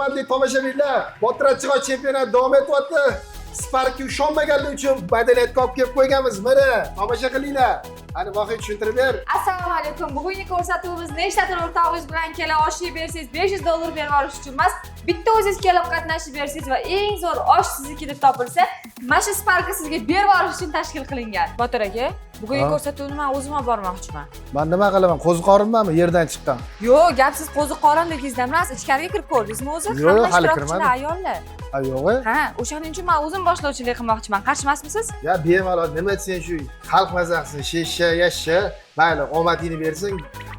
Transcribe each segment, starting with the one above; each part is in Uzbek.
hurmatli tomoshabinlar, Botir Achchiqov chempionat davom etyapti. Sparkka ishonmaganlar uchun madaniyatga olib kelib qo'yganmiz. Mana, tomosha qilinglar. Qani voqea tushuntirib ber. Assalomu alaykum. Bugungi ko'rsatuvimiz nechta o'rtog'ingiz bilan kela oshib bersangiz $500 berib olish uchun emas, bitta o'zingiz kelib qatnashib bersangiz va eng zo'r osh sizniki deb topilsa, mana shu Sparkni sizga berib olish uchun tashkil qilingan. Botir aka, bugungi ko'rsatuvni men o'zim olib bormoqchiman. Men nima qilaman? Qo'ziqorinmanmi yerdan chiqqan? Yo'q, gap siz qo'ziqorinligingizdan emas, ichkariga kirib ko'rdingizmi o'zi? Yo'q, hali kirmadim. Ayollar. Yo'q. Ha, o'shaning uchun men o'zim boshlovchilik qilmoqchiman. Qarshimasmisiz? Ya bemalol nima sen shu xalq mazaqsin, shesha, yashsha, mayli omadingni bersin.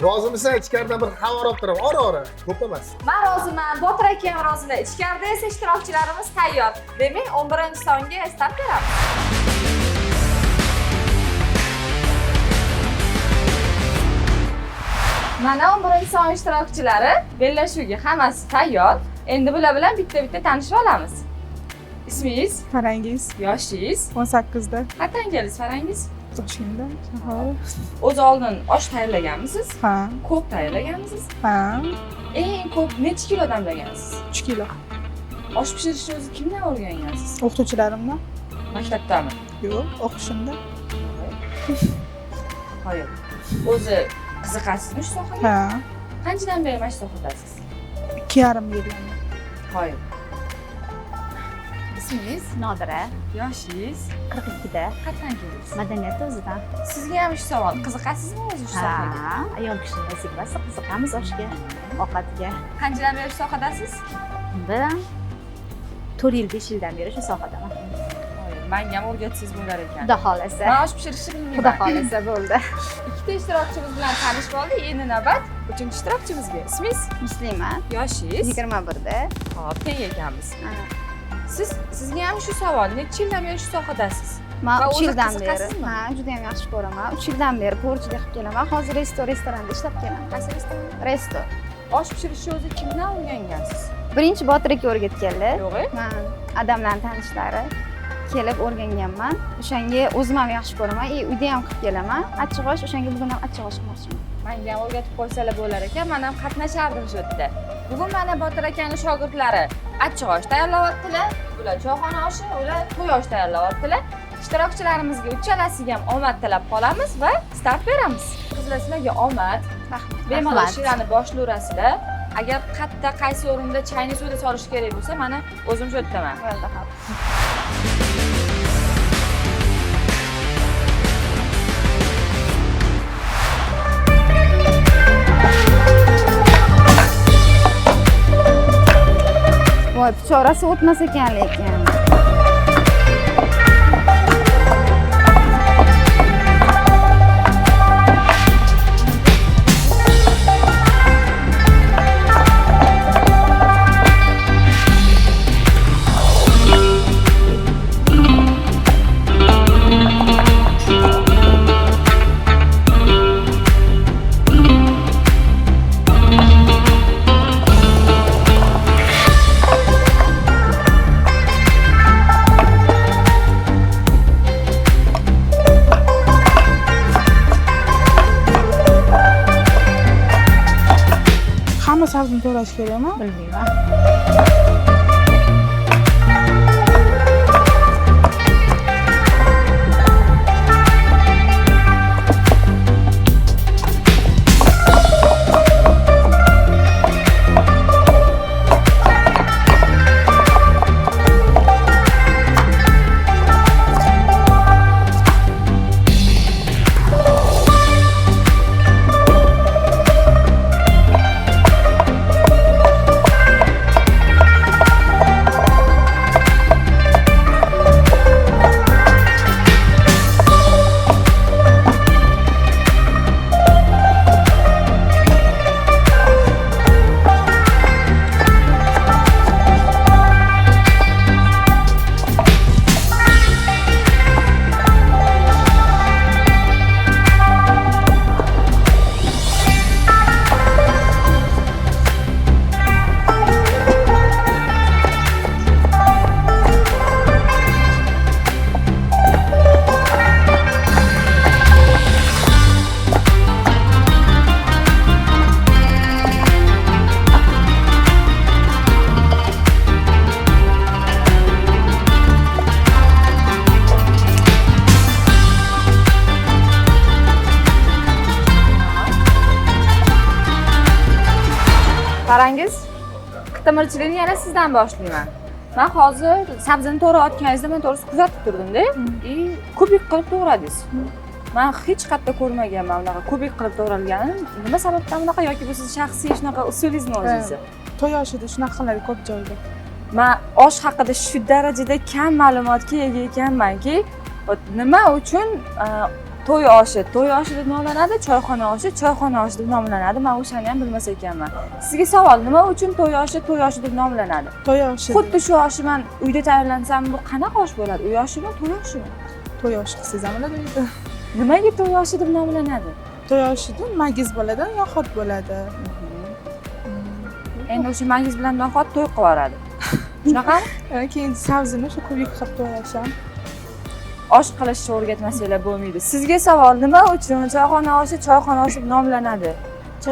Rozimisan ichkaridan bir xabar olib turaman, ora-ora, ko'p emas. Men roziman, Botir aka ham rozilar. Ichkarida esa ishtirokchilarimiz tayyor. Demak, 11-songa start beramiz. Mana 11-son ishtirokchilari bellashuvga hammasi tayyor. Endi bular bilan bitta-bitta tanishib olamiz. Ismingiz? Farangiz. Yoshingiz? 18 da. Qachon keldingiz Farangiz? Toshkentda. Shahar. O'zi oldin osh tayyorlaganmisiz? Ha. Ko'p tayyorlaganmisiz? Ha. Eng ko'p necha kilodan bilgansiz? 3 kilo. Osh pishirishni o'zi kimdan o'rgangansiz? O'qituvchilarimdan. Maktabdami? Yo'q, o'qishimda. Hayır. O'zi qiziqasizmi shu sohaga? Ha. Qanchadan beri mana shu sohadasiz? 2,5 yildan. Hayır. İsmingiz? Nodira, Yoshingiz? 42 da. Qachon keldingiz? Madaniyat o'zidan. Sizga ham shu savol. Qiziqasizmi o'zi shu sohaga? Ha, ayol kishi vazifasi qiziqamiz oshga, ovqatga. Qanchadan beri shu sohadasiz? Bundan 4 yil, 5 yildan beri shu sohadaman. Hayır. Menga ham o'rgatsangiz bo'lar ekan. Xudo xolasa. Men osh pishirishni bilmayman. Xudo xolasa bo'ldi. Ikkita ishtirokchimiz bilan tanishib oldik. Endi navbat 3-ishtirokchimizga. Ismingiz? Muslima, Yoshingiz? 21 da. Hop, teng ekanmiz. Ha. Sizga ham shu savol. Necha yildan beri shu sohadasiz? Men Va 3 o'zi yildan beri. qiziqasizmi? Ha, juda ham yaxshi ko'raman. 3 yildan beri po'rchida qilib kelaman. Hozir restoranda ishlab kelaman. Qaysi restoran? Resto. Osh pishirishni o'zi kimdan o'rgangansiz? Birinchi Botir aka o'rgatganlar. Yo'q-e? Men adamlarning tanishlari kelib o'rganganman. O'shanga o'zim ham yaxshi ko'raman. Uyda ham qilib kelaman. Achchiq osh, o'shanga bugun ham achchiq osh qilmoqchiman. Menga ham o'rgatib qo'ysalar bo'lar ekan. Men ham qatnashardim shu yerda. Bugun mana Botir akaning shogirdlari achchiq osh tayyorlayaptilar. Ular choyxona oshi, ular to'y osh tayyorlayaptilar. Ishtirokchilarimizga uchalasiga ham omad tilab qolamiz va start beramiz. Qizlar, sizlarga omad. Rahmat. Bemalol shirani boshlayverasizlar. Agar qayerda qaysi o'rinda chayni suvda solish kerak bo'lsa, mana o'zim shu yerdaman. Bo'ldi, xo'p. Voy, pichoqrasi o'tmas ekan lekin. Hamma sabzini to'g'rash kerakmi? Bilmayman. Qarangiz, qitmirchilikni yana sizdan boshlayman. Men hozir sabzini to'g'rayotganingizda men to'g'risi kuzatib turdim-da. Kubik qilib to'g'radingiz. Men hech qayerda ko'rmaganman unaqa kubik qilib to'g'ralganini. Nima sababdan bunaqa yoki bu siz shaxsiy shunaqa usulingizmi o'zingizni? To'y oshida shunaqa qiladi ko'p joyda. Men osh haqida shu darajada kam ma'lumotga ega ekanmanki, nima uchun to'y oshi deb nomlanadi, choyxona oshi deb nomlanadi. Men o'shani ham bilmas ekanman. Sizga savol, nima uchun to'y oshi deb nomlanadi? To'y oshi. Xuddi shu oshni men uyda tayyorlansam, bu qanaqa osh bo'ladi? Uy oshimi, to'y oshimi? To'y oshi qilsangiz ham bo'ladi uyda. Nimaga to'y oshi deb nomlanadi? To'y oshida magiz bo'ladi, no'xat bo'ladi. Endi o'sha magiz bilan no'xat to'y qilib yuboradi. Shunaqami? Keyin sabzini o'sha kubik qilib to'yasham. Osh qilishni o'rgatmasanglar bo'lmaydi. Sizga savol, nima uchun choyxona oshi deb nomlanadi?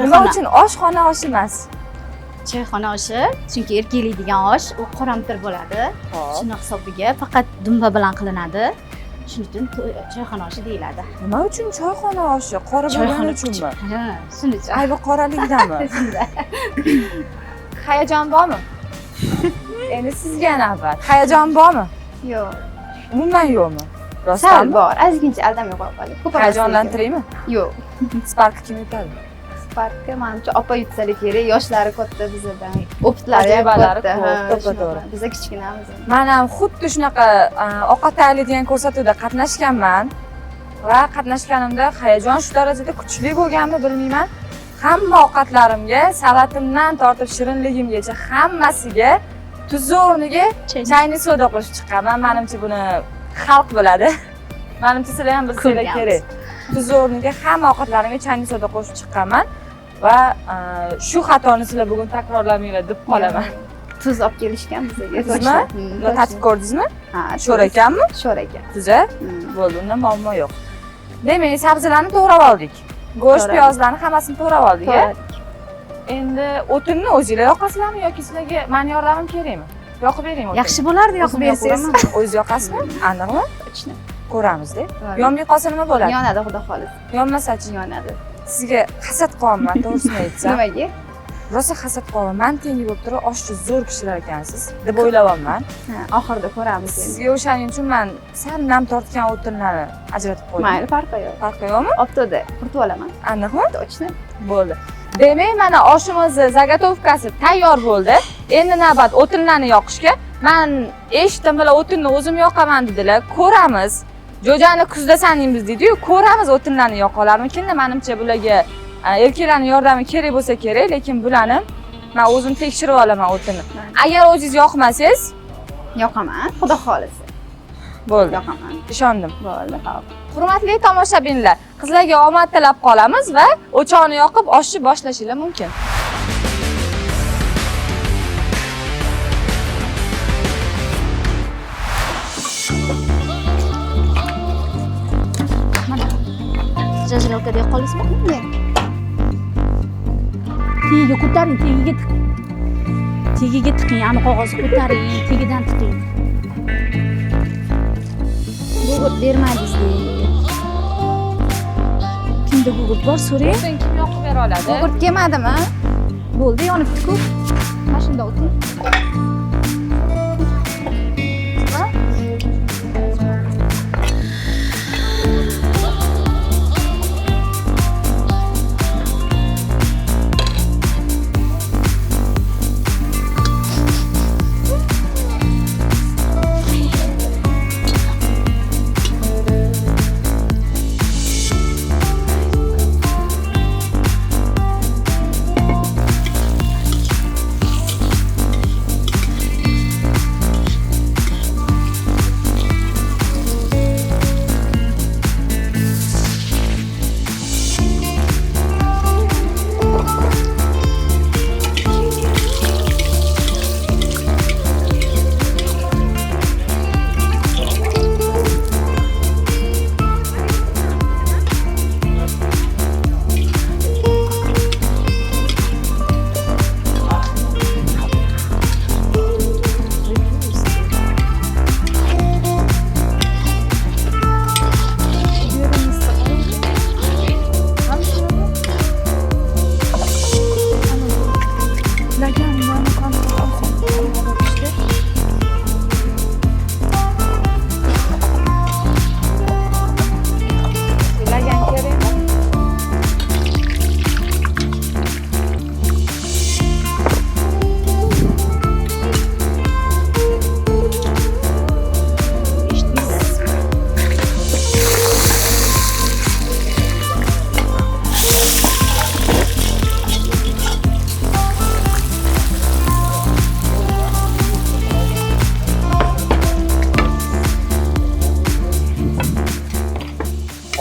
Nima uchun oshxona oshi emas? Choyxona oshi, chunki erkaklaydigan osh, u qoramtir bo'ladi. Hop. Shuni hisobiga faqat dumba bilan qilinadi. Shuning uchun choyxona oshi deyiladi. Nima uchun choyxona oshi? Qora bo'lgani uchunmi? Ha, shuning uchun. Aybi qoralikdanmi? Hayajon bormi? Endi sizga navbat. Hayajon bormi? Yo'q. Umuman yo'qmi? Sal Rostdanmi? bor, ozgincha aldamay qo'yadi. Hayajonlantiraymi? Yo'q. Spark kim yutadi? Sparkka menimcha opa yutsalik kerak, yoshlari katta bizdan. Optlari ham Tajribalari katta. ko'p, Ha, to'g'ri. Biz kichkinamiz. Men ham xuddi shunaqa ovqat tayyorlaydigan ko'rsatuvda qatnashganman va qatnashganimda hayajon shu darajada kuchli bo'lganmi bilmayman. Hamma ovqatlarimga, salatimdan tortib shirinligimgacha hammasiga tuz o'rniga chayni soda qo'shib chiqqanman. Menimcha buni xalq biladi. Menimcha sizlar ham bilsanglar kerak. Tuz o'rniga hamma ovqatlarimga chayni soda qo'shib chiqqanman va shu xatoni sizlar bugun takrorlamanglar deb qolaman. Tuz olib kelishgan bizga. Tuzmi? Buni tatib ko'rdingizmi? Ha, Sho'r ekanmi? sho'r ekan. Tuza? Bo'ldi, unda muammo yo'q. Demak, sabzilarni to'g'rab oldik. Go'sht, piyozlarni hammasini to'g'rab oldik. Endi o'tinni o'zingizlar yoqasizlarmi yoki sizlarga men yordamim kerakmi? Yoqib beraymi o'tinni? Yaxshi bo'lardi, yoqib bersangiz. O'zingiz yoqasizmi? Aniqmi? Ichni. Ko'ramizda. Yonmay qolsa nima bo'ladi? Yonadi, xudo xolis. Yonmasachi? Yonadi. Sizga hasad qilyapman, to'g'risini aytsam. Nimaga? Rosa hasad qilyapman. Men tengi bo'lib turib, oshni zo'r pishirar ekansiz deb o'ylayapman. Ha, oxirida ko'ramiz endi. Sizga o'shaning uchun men sal nam tortgan o'tinlarni ajratib qo'ydim. Mayli, farqi yo'q. Farqi yo'qmi? Optoda quritib olaman. Aniqmi? Точно. Bo'ldi. Demak, mana oshimizni zagotovkasi tayyor bo'ldi. Endi navbat o'tinlarni yoqishga. Men eshitdim, bular o'tinni o'zim yoqaman dedilar. Ko'ramiz. Jo'jani kuzda sanaymiz deydi-yu, ko'ramiz o'tinlarni yoqolarmikin. Menimcha bularga erkaklarning yordami kerak bo'lsa kerak, lekin bularni men o'zim tekshirib olaman o'tinni. Agar o'zingiz yoqmasangiz, Yoqaman, xudo xolis. bo'ldi. Yoqaman. Ishondim. Bo'ldi, xo'p. Hurmatli tomoshabinlar, qizlarga omad tilab qolamiz va o'choqni yoqib oshni boshlashinglar mumkin. Jazirovkada qolasizmi? Tagiga ko'taring, tagiga tiqing, ani qog'ozni ko'taring, tagidan tiqing. Gugurt bermadingiz. Kimda gugurt bor, so'rang. O'tin kim yoqib bera oladi? Gugurt kelmadimi? Bo'ldi, yonibdi-ku. Mashinada o'ting.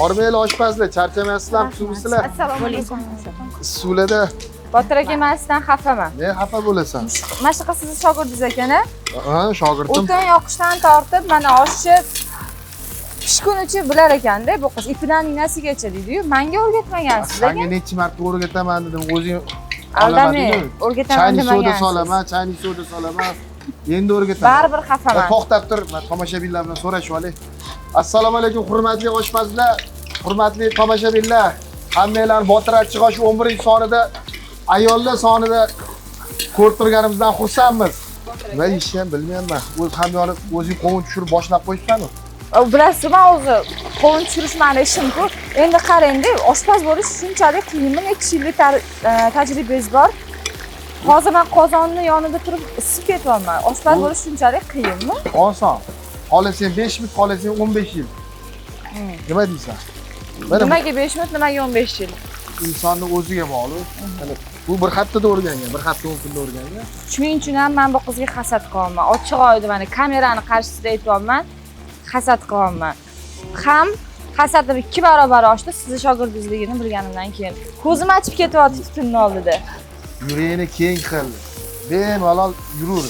Hormaylar oshpazlar, charchamaysizlar, suvsizlar. Assalomu alaykum. Suvlarda Botir aka, men sizdan xafaman. ne xafa bo'lasan? Mana shunaqa sizni shogirdingiz ekan-a? Ha, shogirdim. O'tin yoqishdan tortib, mana oshni pishgunicha bilar ekanda, bu qiz ipidan ignasigacha deydi-yu, menga o'rgatmagansiz Senga lekin. necha marta o'rgataman dedim, o'zing Aldamang, o'rgataman chayni soda demagansiz. solaman, chayni soda solaman. Endi o'rgataman. Baribir xafaman. To'xtab tur, men tomoshabinlar bilan so'rashib olay. Assalomu alaykum, hurmatli oshpazlar, hurmatli tomoshabinlar. Hammanglar Botir Achchig'och 11-sonida ayollar sonida ko'rib turganimizdan xursandmiz. Nima deyishni ham bilmayman. O'z hamyonib o'zing qovun tushirib boshlab qo'yibsan-ku. Bilasizmi, o'zi qovun tushirish mani ishim-ku. Endi qarang-da, oshpaz bo'lish shunchalik qiyinmi? Necha yillik tajribangiz bor? Hozir men qozonni yonida turib isib ketyapman. Oshpaz bo'lish shunchalik qiyinmi? Oson. Xolasang 5 yil, xolasang 15 yil. Nima deysan? Nimaga 5 minut, nimaga 15 yil? Insonni o'ziga bog'liq. Bu bir haftada o'rgangan, bir hafta 10 kunda o'rgangan. Shuning uchun ham men bu qizga hasad qilyapman. Ochiq oyda mana kamerani qarshisida aytyapman, hasad qilyapman. Ham hasadim 2 barobar oshdi sizni shogirdingizligini bilganimdan keyin. Ko'zim ochib ketyapti tutunni oldida. Yuragini keng qil. Bemalol yurur.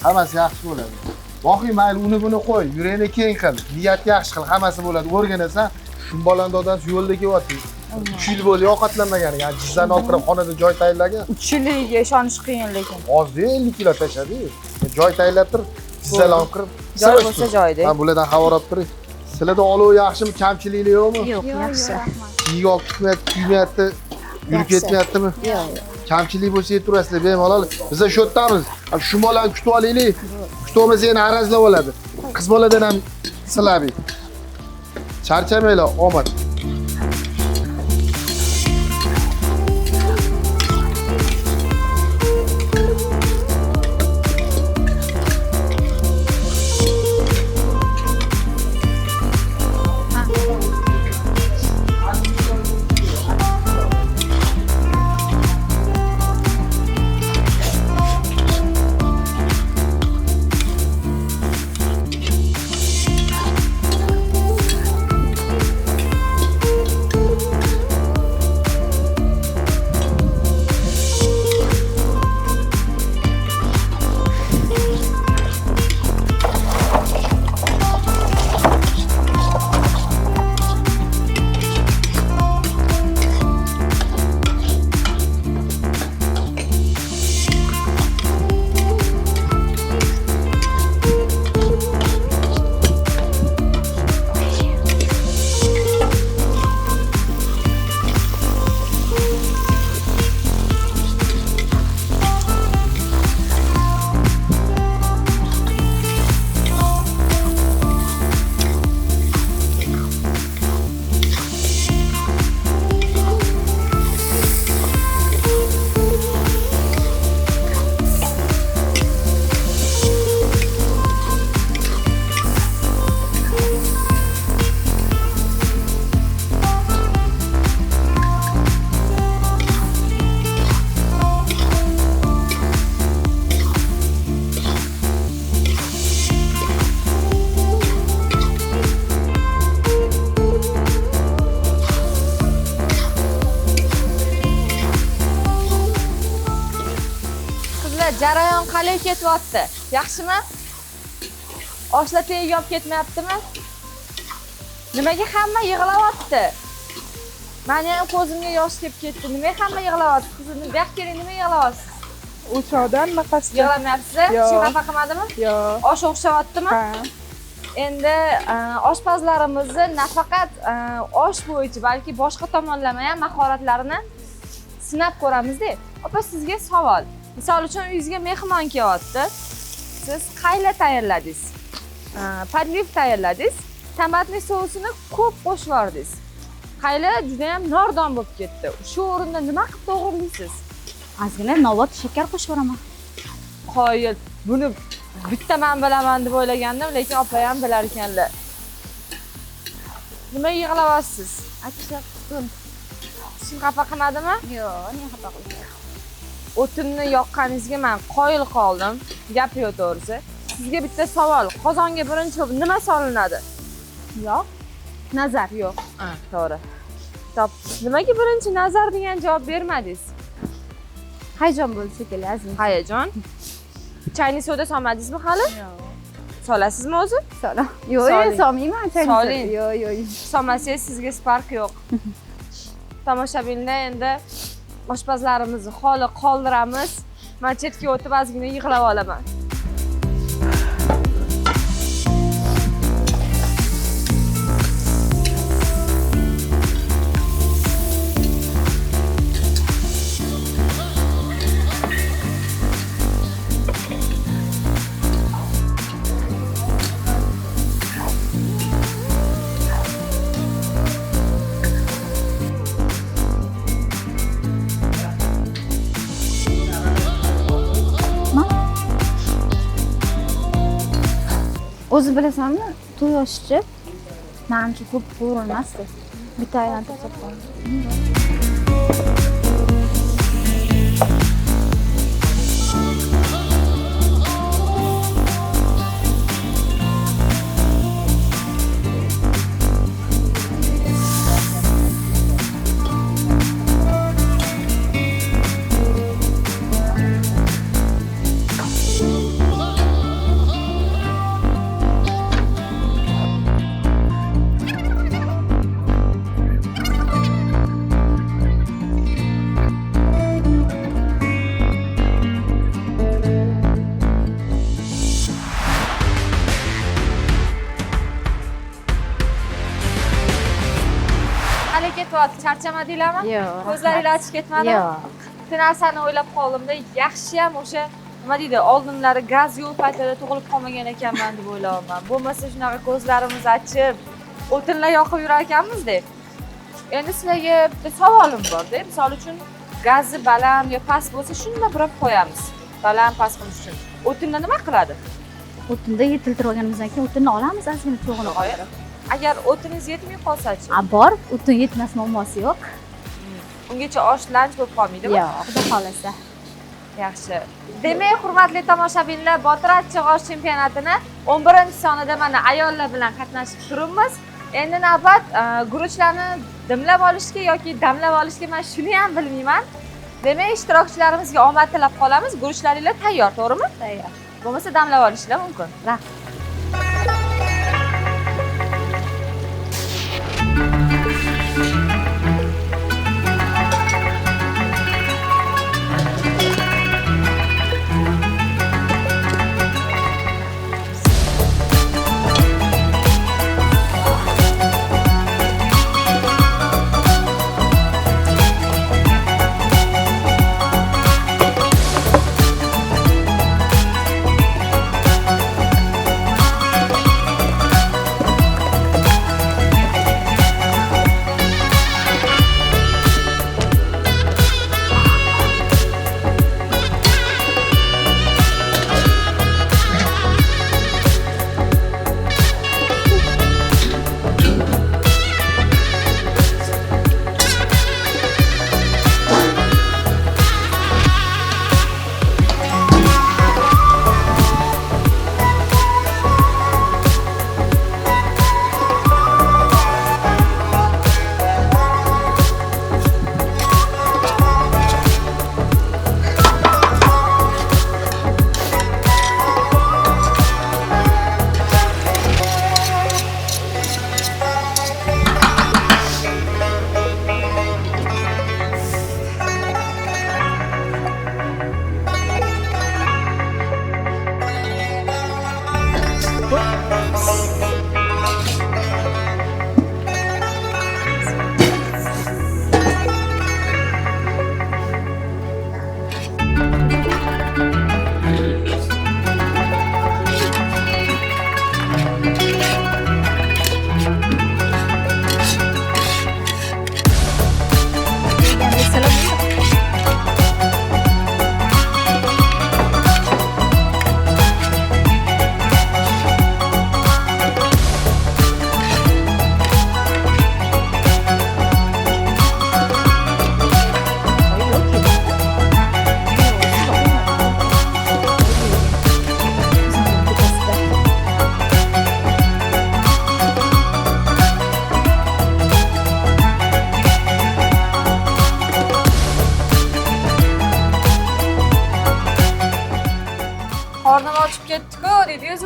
Hammasi yaxshi bo'ladi. Voqi mayli uni buni qo'y, yuragini keng qil, niyat yaxshi qil, hammasi bo'ladi. O'rganasan, shu bolanda odam yo'lda kelyapti. 3 yil bo'ldi ovqatlanmagan, ya'ni jizzani olib kirib xonada joy tayinlagan. 3 yilligiga ishonish qiyin lekin. Ozda 50 kilo tashladi. Joy tayinlab turib, jizzani olib kirib. Joy bo'lsa joyda. Men bulardan xabar olib turing. Sizlarda oluv yaxshimi, kamchiliklar yo'qmi? Yo'q, yaxshi. Uyga olib chiqmayapti, kuymayapti, yurib ketmayaptimi? Yo'q. Kamchilik bo'lsa ayturasizlar, bemalol. Biz shu yerdamiz. Shu bolani kutib olaylik. Kutib olmasa yana arazlab oladi. Qiz boladan ham silabi. Charchamanglar, omad. Jarayon qalay ketyapti? Yaxshimi? Oshlar tegi yop ketmayaptimi? Nimaga hamma yig'layapti? Meni ham ko'zimga yosh kelib ketdi. Nimaga hamma yig'layapti? Qizim, bu yoqqa keling, nima yig'layapsiz? O'choqdan nafasda. Yig'lamayapsiz? Hech xafa qilmadimi? Yo'q. Osh o'xshayaptimi? Ha. Endi oshpazlarimizni nafaqat osh bo'yicha, balki boshqa tomonlama ham mahoratlarini sinab ko'ramizda. Opa, sizga savol. Misol uchun uyingizga mehmon kelyapti. Siz qayla tayyorladingiz. Podliv tayyorladingiz. Tomatli sousini ko'p qo'shib yordingiz. Qayla juda ham nordon bo'lib ketdi. Shu o'rinda nima qilib to'g'rilaysiz? Ozgina novot shakar qo'shib yuboraman. Qoyil, buni bitta men bilaman deb o'ylagandim, lekin opa ham bilar ekanlar. Nima yig'layapsiz? Achchiq tutun. Sizni xafa qilmadimi? Yo'q, nega xafa qilmayman? O'tinni yoqqaningizga men qoyil qoldim. Gap yo'q to'g'risi. Sizga bitta savol. Qozonga birinchi nima solinadi? Yo'q. Nazar. Yo'q. Ha, to'g'ri. Nimaga birinchi nazar degan javob bermadingiz? Hayajon bo'ldi shekilli azizim. Hayajon. Chayni soda solmadingizmi hali? Solasizmi o'zi? So'ra. Yo'q, Soling. solmayman chayni. Soling. Yo'q. Solmasangiz sizga spark yo'q. Tomoshabinlar endi oshpazlarimizni holi qoldiramiz. Men chetga o'tib ozgina yig'lab olaman. O'zi bilasanmi, to'y oshchi menimcha ko'p qo'rilmasdi. Bitta aylantirib qo'ydim. Hali ketyapti, charchamadinglarmi? Yo'q. Ko'zlaringiz ochib ketmadimi? Yo'q. Bitta narsani o'ylab qoldimda, yaxshiyam o'sha nima deydi, oldinlari gaz yo'q paytida tug'ilib qolmagan ekanman deb o'ylayapman. Bo'lmasa shunaqa ko'zlarimiz ochib, o'tinlar yoqib yurar ekanmiz-da. Endi sizlarga bitta savolim bor-da. Misol uchun gazi baland yo past bo'lsa, shunda burab qo'yamiz. Baland past qilish uchun. O'tinlar nima qiladi? O'tinda yetiltirib olganimizdan keyin o'tinni olamiz, ozgina cho'g'ini qo'yib. Agar o'tiningiz yetmay qolsa-chi? Bor, o'tin yetmas muammosi yo'q. Ungacha osh lanch bo'lib qolmaydimi? Yo'q, xudo xolasa. Yaxshi. Demak, hurmatli tomoshabinlar, Botir achchiq osh chempionatini 11-sonida mana ayollar bilan qatnashib turibmiz. Endi navbat guruchlarni dimlab olishga yoki damlab olishga men shuni ham bilmayman. Demak, ishtirokchilarimizga omad tilab qolamiz. Guruchlaringiz tayyor, to'g'rimi? Tayyor. Bo'lmasa damlab olishlar mumkin. Rahmat.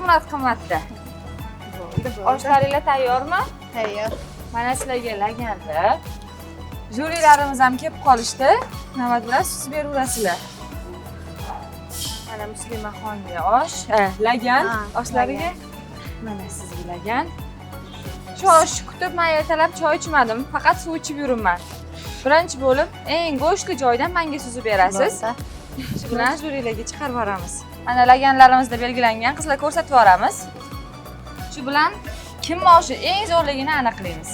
Sumrat qimmatda. Oshlaringlar tayyormi? Tayyor. Mana sizlarga laganda. Jurilarimiz ham kelib qolishdi. Navbat bilan suzib beraverasizlar. Mana Muslimaxonga osh, lagan oshlariga. Mana sizga lagan. Shu oshni kutib men ertalab choy ichmadim, faqat suv ichib yuribman. Birinchi bo'lib eng go'shtli joydan menga suzib berasiz. Shu bilan jurilarga chiqarib yuboramiz. Mana laganlarimizda belgilangan qizlar ko'rsatib yuboramiz. Shu bilan kim maoshi eng zo'rligini aniqlaymiz.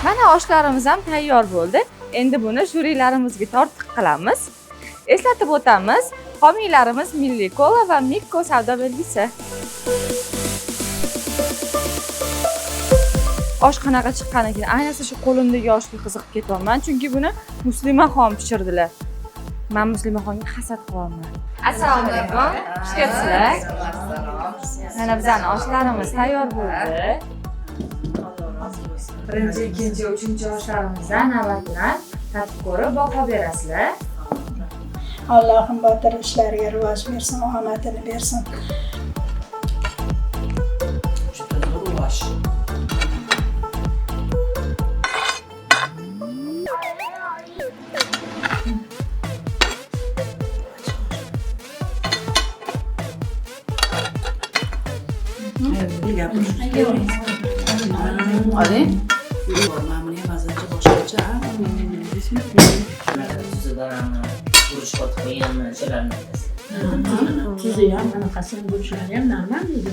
Mana oshlarimiz ham tayyor bo'ldi. Endi buni jurilarimizga tortiq qilamiz. Eslatib o'tamiz, homiylarimiz Milliy Kola va Mikko savdo belgisi. Osh qanaqa chiqqaniga, ayniqsa shu qo'limdagi oshga qiziqib ketyapman, chunki buni Muslimaxon pishirdilar. Men Muslimaxonga hasad qilyapman. Assalomu alaykum. Xush kelibsizlar. Mana bizning oshlarimiz tayyor bo'ldi. Birinchi, ikkinchi, uchinchi oshlarimizdan navbat bilan tatib ko'rib baho berasizlar. Allohim botir ishlariga rivoj bersin, omadini bersin. Tuzi ham anaqasini bo'lishlari ham normal edi.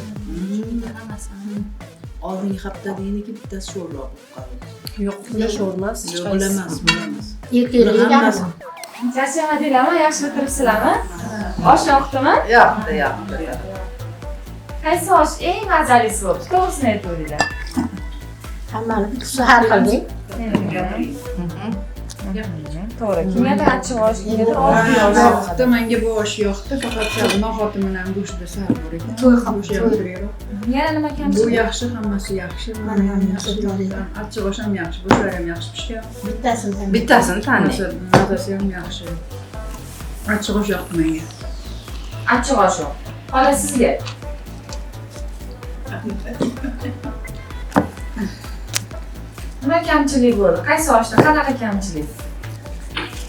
Oldingi haftadaniki bittasi sho'rroq bo'lib qoldi. Yo'q, bular sho'rmas. Yo'q, emas. Erkaklar Charchamadinglarmi? Yaxshi o'tiribsizlarmi? Osh yoqdimi? Yoqdi. Qaysi osh eng mazalisi bo'ldi? To'g'risini aytavringlar. hammani tusi har xildek. To'g'ri. Kimgadir achchiq osh, kimgadir oddiy osh. Yoqdi, menga bu osh yoqdi, faqat salma xotimidan go'shtda sal bor ekan. To'y ham Yana nima kam? Bu yaxshi, hammasi yaxshi. Mana ham yaxshi. Achchiq osh ham yaxshi, bo'shlar ham yaxshi pishgan. Bittasini tanlang. Mazasi ham yaxshi. Achchiq osh yoqdi menga. Achchiq osh. Xola sizga. Nima kamchilik bo'ldi? Qaysi oshda qanaqa kamchilik?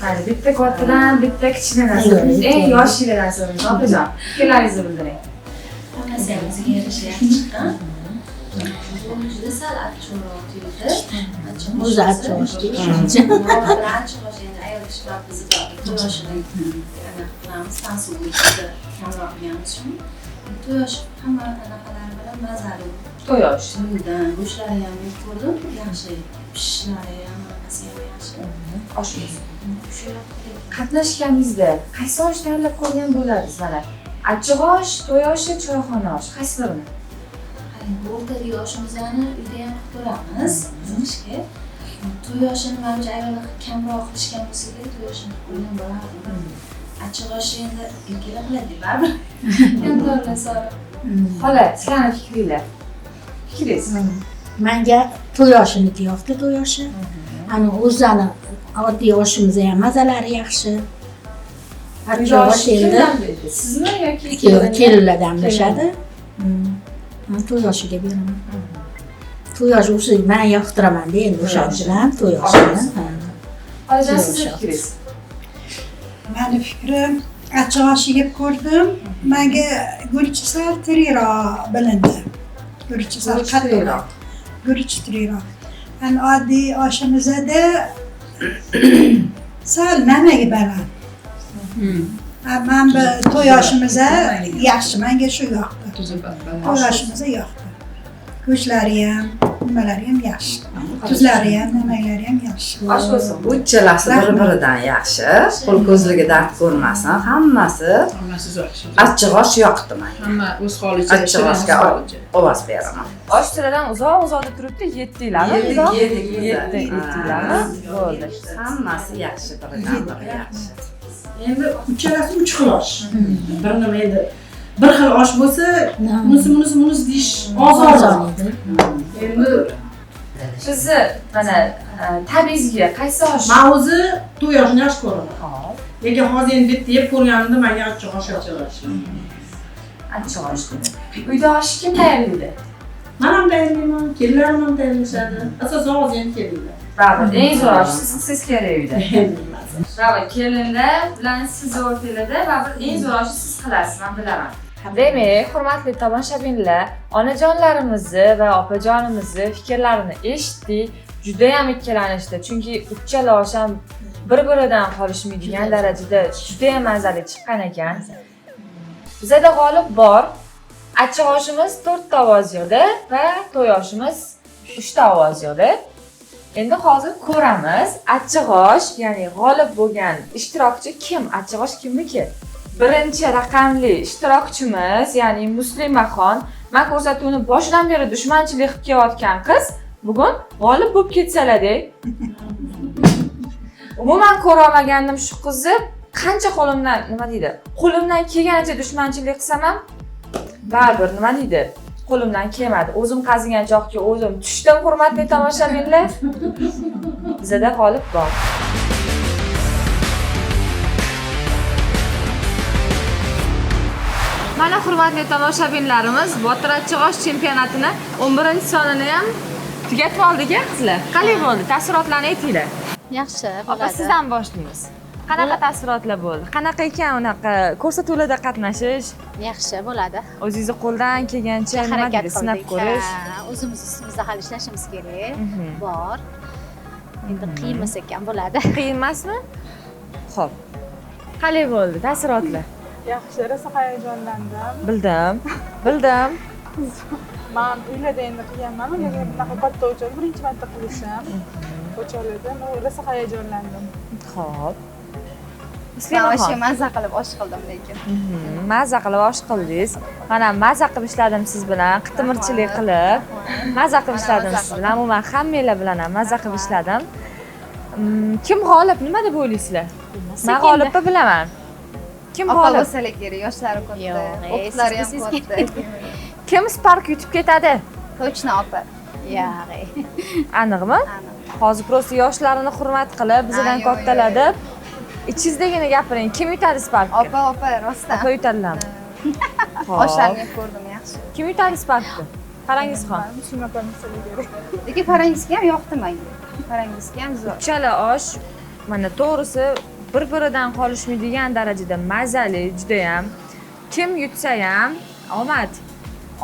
Hali bitta kattadan, bitta kichkinadan. Eng yoshligidan so'rang, opajon. Fikrlaringizni bildiring. Hammasi ham o'ziga yarasha yaxshi chiqqan. Juda sal achchiqroq tuyuldi. o'zi achchiq osh Achchiq osh endi ayol kishi bizda to'y oshini qilamiz, tansuvi juda kamroq yeyamiz shuni. To'y oshi hamma anaqalari bilan mazali. To'y osh. Go'shtlari ham yeb ko'rdim, yaxshi. Pishishlari ham hammasi ham yaxshi. Oshingiz. Qatnashganingizda qaysi osh tanlab ko'rgan bo'lardingiz mana? Achchiq osh, to'y oshi, choyxona oshi, qaysi birini? Bu o'rtadagi oshimizni uyda ham qilib ko'ramiz, ishga. To'y oshini menimcha ayollar kamroq qilishgan bo'lsa kerak, to'y oshini qilib ko'rgan bo'lardim. Achchiq oshni endi erkaklar qiladi baribir. Endi o'rnasolib. Xola, sizlarning fikringlar. Fikringiz? Menga to'y oshiniki yoqdi, to'y oshi. Ana o'zani oddiy oshimiz ham mazalari yaxshi. Hatto osh endi Sizmi yoki kelinlar damlashadi. To'y oshiga beraman. To'y oshi o'zi men yoqtiraman-da endi o'shandan to'y oshini. Hozir sizni fikringiz. Meni fikrim achchiq osh yeb ko'rdim. Menga guruch sal tirikroq bilindi. Guruch sal qattiqroq. Guruch tirikroq. Yani oddiy oshimizda sal namaga baland. Men bu to'y oshimizda yaxshi, menga shu yoqdi. To'y oshimizda yoqdi. Go'shtlari ham, nimalari ham yaxshi. Tuzlari ham, nimalari ham yaxshi. Osh bo'lsin. Uchalasi bir-biridan yaxshi. Qo'l ko'zligi dard ko'rmasin. Hammasi achchiq osh yoqdi menga. Hamma o'z holicha Achchiq oshga ovoz beraman. Osh tilidan uzoq-uzoqda turibdi, 7 yillarmi? Bo'ldi. Hammasi yaxshi, biridan-biri yaxshi. Endi uchalasi uch xil osh. Bir nima endi bir xil osh bo'lsa, bunisi deyish ozor edi. Endi Sizni mana tabizga qaysi osh? men o'zi to'y oshini yaxshi ko'raman. Lekin hozir endi bitta yeb ko'rganimda menga achchiq osh yoqdi. Achchiq osh. Uyda osh kim tayyorlaydi? Men ham tayyorlayman, kelinlarim ham tayyorlashadi. Asosan hozir endi kelinlar. Bravo, eng zo'r osh siz kerak uyda. Bravo, kelinlar bilan siz o'rtalarda va bir eng zo'r oshni siz qilasiz, men bilaman. Demak, hurmatli tomoshabinlar, onajonlarimizni va opajonimizni fikrlarini eshitdik. Juda ham ikkilanishdi, chunki uchala osh ham bir-biridan qolishmaydigan darajada juda ham mazali chiqqan ekan. Bizda g'olib bor. Achchiq oshimiz 4 ta ovoz yig'di va to'y oshimiz 3 ta ovoz yig'di. Endi hozir ko'ramiz, achchiq osh, ya'ni g'olib bo'lgan ishtirokchi kim? Achchiq osh kimniki? Birinchi raqamli ishtirokchimiz, ya'ni Muslimaxon, men ko'rsatuvni boshidan beri dushmanchilik qilib kelayotgan qiz, bugun g'olib bo'lib ketsalar-da. Umuman ko'ra olmagandim shu qizni, qancha qo'limdan, nima deydi? Qo'limdan kelganicha dushmanchilik qilsam ham baribir nima deydi? Qo'limdan kelmadi. O'zim qazigan joqqa o'zim tushdim, hurmatli tomoshabinlar. Bizda g'olib bor. Mana hurmatli tomoshabinlarimiz, Botir achchiq osh chempionatini 11-sonini ham tugatib oldik qizlar. Qanday bo'ldi? Taassurotlarni aytinglar. Yaxshi Opa, bo'ladi. sizdan boshlaymiz. Qanaqa taassurotlar bo'ldi? Qanaqa ekan unaqa ko'rsatuvlarda qatnashish? Yaxshi bo'ladi. O'zingizni qo'ldan kelgancha nima deydi, sinab ko'rish. O'zimiz ustimizda hali ishlashimiz kerak. Bor. Endi qiyin emas ekan bo'ladi. Qiyin emasmi? Xo'p. Qanday bo'ldi taassurotlar? Yaxshi, rosa hayajonlandim. Bildim. Men uylarda endi qilganman, lekin bunaqa katta o'char birinchi marta qilishim. O'charlarda rosa hayajonlandim. Xo'p. Oshga mazza qilib osh qildim lekin. Mazza qilib osh qildingiz. Mana mazza qilib ishladim siz bilan, qitimirchilik qilib. Mazza qilib ishladim siz bilan, umuman hammanglar bilan ham mazza qilib ishladim. Kim g'olib? Nima deb o'ylaysizlar? Men g'olibni bilaman. Kim Opa g'olib? bo'lsalar kerak, yoshlari katta, o'qlari ham katta. Kim Spark yutib ketadi? Точно opa. Ya'ni. Aniqmi? Hozir prosta yoshlarini hurmat qilib, bizdan kattalar deb ichingizdagina gapiring. Kim yutadi Sparkni? Opa, rostdan. Opa yutadilarmi? Oshlarini yeb ko'rdim yaxshi. Kim yutadi Sparkni? Farangizxon. Shunga bo'lsa kerak. Lekin farangizga ham yoqdi menga. Farangizga ham zo'r. Uchala osh mana to'g'risi bir-biridan qolishmaydigan darajada mazali, juda ham. Kim yutsa ham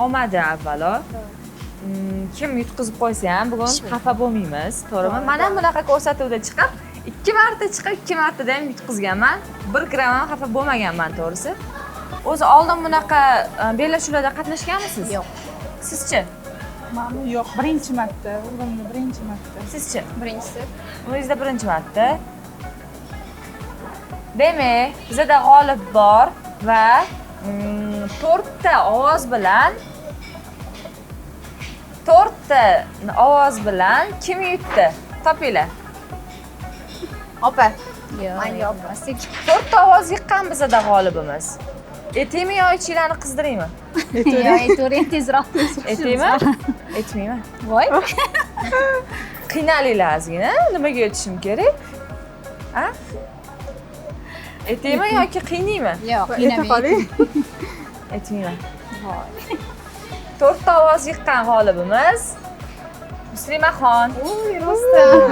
omadi avvalo. Kim yutqizib qo'ysa ham bugun xafa bo'lmaymiz, to'g'rimi? Men ham bunaqa ko'rsatuvda chiqib, 2 marta chiqib, 2 martada ham yutqizganman. 1 gram ham xafa bo'lmaganman, to'g'risi. O'zi oldin bunaqa bellashuvlarda qatnashganmisiz? Yo'q. Sizchi? Men yo'q, birinchi marta, o'zimni birinchi marta. Sizchi? Birinchisi. O'zingizda birinchi marta. Demak, bizda g'olib bor va 4 ta ovoz bilan kim yutdi? Topinglar. Opa. Yo'q. Menga opa. 4 ta ovoz yiqqan bizda g'olibimiz. Aytaymi yo ichinglarni qizdiraymi? Yo, aytavering tezroq. Aytaymi? Aytmayman. Voy. Qiynalinglar ozgina. Nimaga aytishim kerak? Ha? Aytaymi yoki qiynaymi? Yo'q, Ayta qoling. Aytmayman. Voy. 4 ta ovoz yiqqan g'olibimiz Muslimaxon.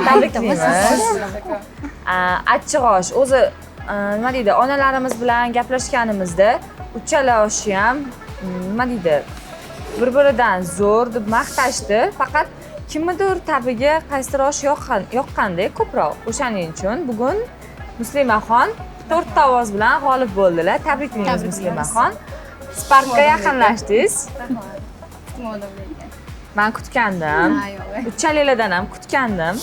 Tabriklaymiz. Achchiq osh. O'zi nima deydi, onalarimiz bilan gaplashganimizda uchala oshi ham nima deydi, bir-biridan zo'r deb maqtashdi. Faqat kimnidir tabiga qaysidir osh yoqqandek ko'proq. O'shaning uchun bugun Muslimaxon 4 ta ovoz bilan g'olib bo'ldilar. Tabriklaymiz Muslimaxon. Sparkka yaqinlashdingiz. Kutmodim lekin. Men kutgandim. Ha, yo'q. Uchalanglardan ham kutgandim.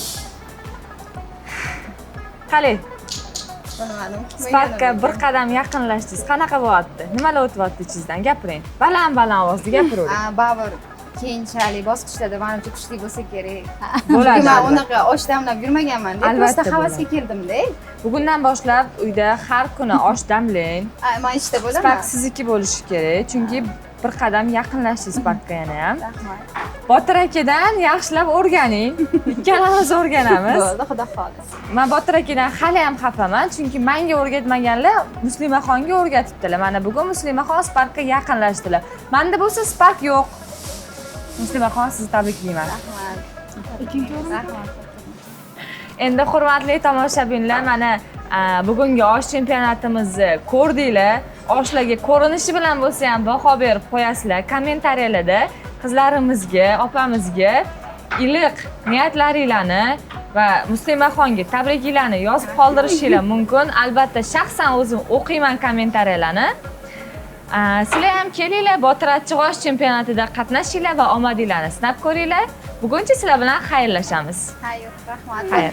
Qalay, Bilmadim. Sparkka bir qadam yaqinlashdingiz. Qanaqa bo'lyapti? Nimalar o'tyapti ichingizdan? Gapiring. Baland ovozda gapiravering. Baribir keyinchalik bosqichlarda menimcha kuchli bo'lsa kerak. Bo'ladi. Men unaqa osh damlab yurmaganman-da. Albatta Просто havasga bo'ladi. keldim-da. Bugundan boshlab uyda har kuni osh damlang. Men ishda bo'laman. Spark sizniki bo'lishi kerak, chunki bir qadam yaqinlashdingiz Sparkka yana ham. Rahmat. Botir akadan yaxshilab o'rganing. Ikkalamiz o'rganamiz. Bo'ldi, xudo xolis. Men Botir akadan hali ham xafaman, chunki menga o'rgatmaganlar Muslimaxonga o'rgatibdilar. Mana bugun Muslimaxon Sparkka yaqinlashdilar. Menda bo'lsa Spark yo'q. Muslimaxon, sizni tabriklayman. Rahmat. Ikkinchi o'rin. Rahmat. Endi hurmatli tomoshabinlar, mana bugungi osh chempionatimizni ko'rdinglar. Oshlarga ko'rinishi bilan bo'lsa ham baho berib qo'yasizlar. Kommentariyalarda qizlarimizga, opamizga iliq niyatlaringlarni va Muslimaxonga tabriklarni yozib qoldirishinglar mumkin. Albatta, shaxsan o'zim o'qiyman kommentariyalarni. Sizlar ham kelinglar, Botir achchiq osh chempionatida qatnashinglar va omadinglarni sinab ko'ringlar. Buguncha sizlar bilan xayrlashamiz. Xayr, rahmat. Xayr.